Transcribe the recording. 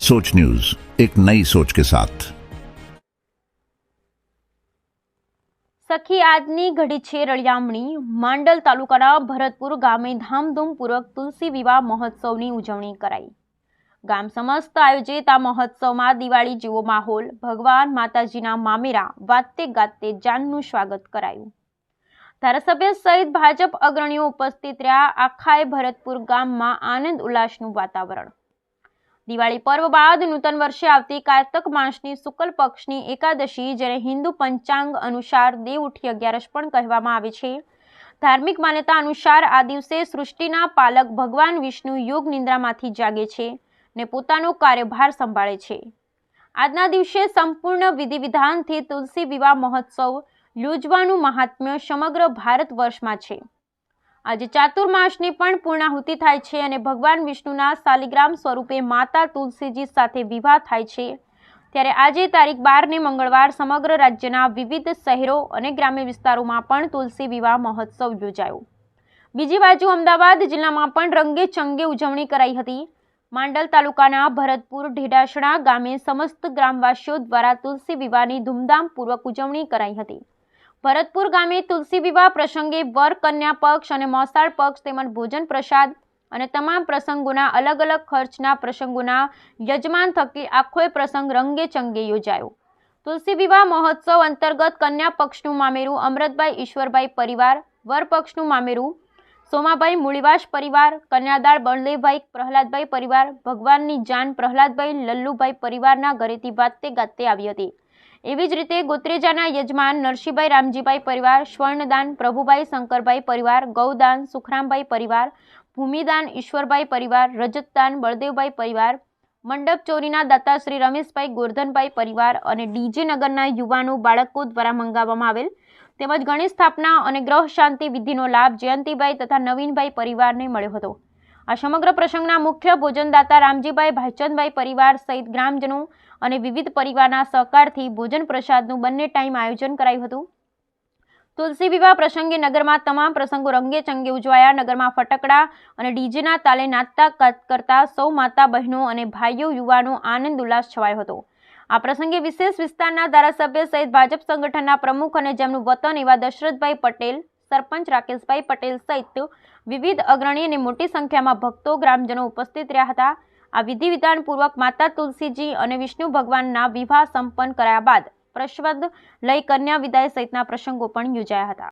सोच न्यूज, एक नई सोच के साथ। સખી આજની ઘડી છે રળિયામણી। માંડલ તાલુકાના ભરતપુર ગામે ધામધૂમપૂર્વક તુલસી વિવાહ મહોત્સવની ઉજવણી કરાઈ। ગામ સમસ્ત આયોજિત આ મહોત્સવમાં દિવાળી જેવો માહોલ, ભગવાન માતાજીના મામેરા વાતે ગાતે જાનનું સ્વાગત કરાયું। ધારાસભ્ય સહિત ભાજપ અગ્રણીઓ ઉપસ્થિત રહ્યા। આખાય ભરતપુર ગામમાં આનંદ ઉલ્લાસનું વાતાવરણ। દિવાળી પર્વ બાદ નૂતન વર્ષે આવતી કાર્તક માસની શુક્લ પક્ષની એકાદશી, જેને હિન્દુ પંચાંગ અનુસાર દેવઉઠી 11 પણ કહેવામાં આવે છે, ધાર્મિક માન્યતા અનુસાર આ દિવસે સૃષ્ટિના પાલક ભગવાન વિષ્ણુ યોગ નિંદ્રામાંથી જાગે છે ને પોતાનો કાર્યભાર સંભાળે છે। આજના દિવસે સંપૂર્ણ વિધિ વિધાનથી તુલસી વિવાહ મહોત્સવ યોજવાનું મહાત્મ્ય સમગ્ર ભારત વર્ષમાં છે। આજે ચાતુર્માસની પણ પૂર્ણાહુતિ થાય છે અને ભગવાન વિષ્ણુના શાલિગ્રામ સ્વરૂપે માતા તુલસીજી સાથે વિવાહ થાય છે। ત્યારે આજે તારીખ 12 મંગળવાર સમગ્ર રાજ્યના વિવિધ શહેરો અને ગ્રામ્ય વિસ્તારોમાં પણ તુલસી વિવાહ મહોત્સવ યોજાયો। બીજી બાજુ અમદાવાદ જિલ્લામાં પણ રંગે ચંગે ઉજવણી કરાઈ હતી। માંડલ તાલુકાના ભરતપુર ઢેડાસણા ગામે સમસ્ત ગ્રામવાસીઓ દ્વારા તુલસી વિવાહની ધૂમધામપૂર્વક ઉજવણી કરાઈ હતી। ભરતપુર ગામે તુલસી વિવાહ પ્રસંગે વર કન્યા પક્ષ અને મોસાળ પક્ષ તેમજ ભોજન પ્રસાદ અને તમામ પ્રસંગોના અલગ અલગ ખર્ચના પ્રસંગોના યજમાન થકી આખો પ્રસંગ રંગે ચંગે યોજાયો। તુલસી વિવાહ મહોત્સવ અંતર્ગત કન્યા પક્ષનું મામેરું અમૃતભાઈ ઈશ્વરભાઈ પરિવાર, વર પક્ષનું મામેરું સોમાભાઈ મૂળીવાસ પરિવાર, કન્યાદાળ બળદેવભાઈ પ્રહલાદભાઈ પરિવાર, ભગવાનની જાન પ્રહલાદભાઈ લલ્લુભાઈ પરિવારના ઘરેથી વાતે ગાતે આવી હતી। એવી જ રીતે ગોત્રેજાના યજમાન નરસિંહભાઈ રામજીભાઈ પરિવાર, સ્વર્ણદાન પ્રભુભાઈ શંકરભાઈ પરિવાર, ગૌદાન સુખરામભાઈ પરિવાર, ભૂમિદાન ઈશ્વરભાઈ પરિવાર, રજતદાન બળદેવભાઈ પરિવાર, મંડપ ચોરીના દાતા શ્રી રમેશભાઈ ગોરધનભાઈ પરિવાર અને ડીજે નગરના યુવાનો બાળકો દ્વારા મંગાવવામાં આવેલ તેમજ ગણેશ સ્થાપના અને ગ્રહ શાંતિ વિધિનો લાભ જયંતિભાઈ તથા નવીનભાઈ પરિવારને મળ્યો હતો। આ સમગ્ર પ્રસંગના મુખ્ય ભોજનદાતા રામજીભાઈ ભાઈચંદભાઈ પરિવાર સહિત ગ્રામજનો અને વિવિધ પરિવારના સહકારથી ભોજન પ્રસાદનું બંને ટાઈમ આયોજન કરાયું હતું। તુલસી વિવાહ પ્રસંગે નગરમાં તમામ પ્રસંગો રંગે ચંગે ઉજવાયા। નગરમાં ફટાકડા અને ડીજેના તાલે નાચતા કરતા સૌ માતા બહેનો અને ભાઈઓ યુવાનો આનંદ ઉલ્લાસ છવાયો હતો। આ પ્રસંગે વિશેષ વિસ્તારના ધારાસભ્ય સહિત ભાજપ સંગઠનના પ્રમુખ અને જેમનું વતન એવા દશરથભાઈ પટેલ, સરપંચ રાકેશભાઈ પટેલ સહિત વિવિધ અગ્રણી અને મોટી સંખ્યામાં ભક્તો ગ્રામજનો ઉપસ્થિત રહ્યા હતા। આ વિધિ વિધાન પૂર્વક માતા તુલસીજી અને વિષ્ણુ ભગવાનના વિવાહ સંપન્ન કરાયા બાદ પ્રસાદ લઈ કન્યા વિદાય સહિતના પ્રસંગો પણ યોજાયા હતા।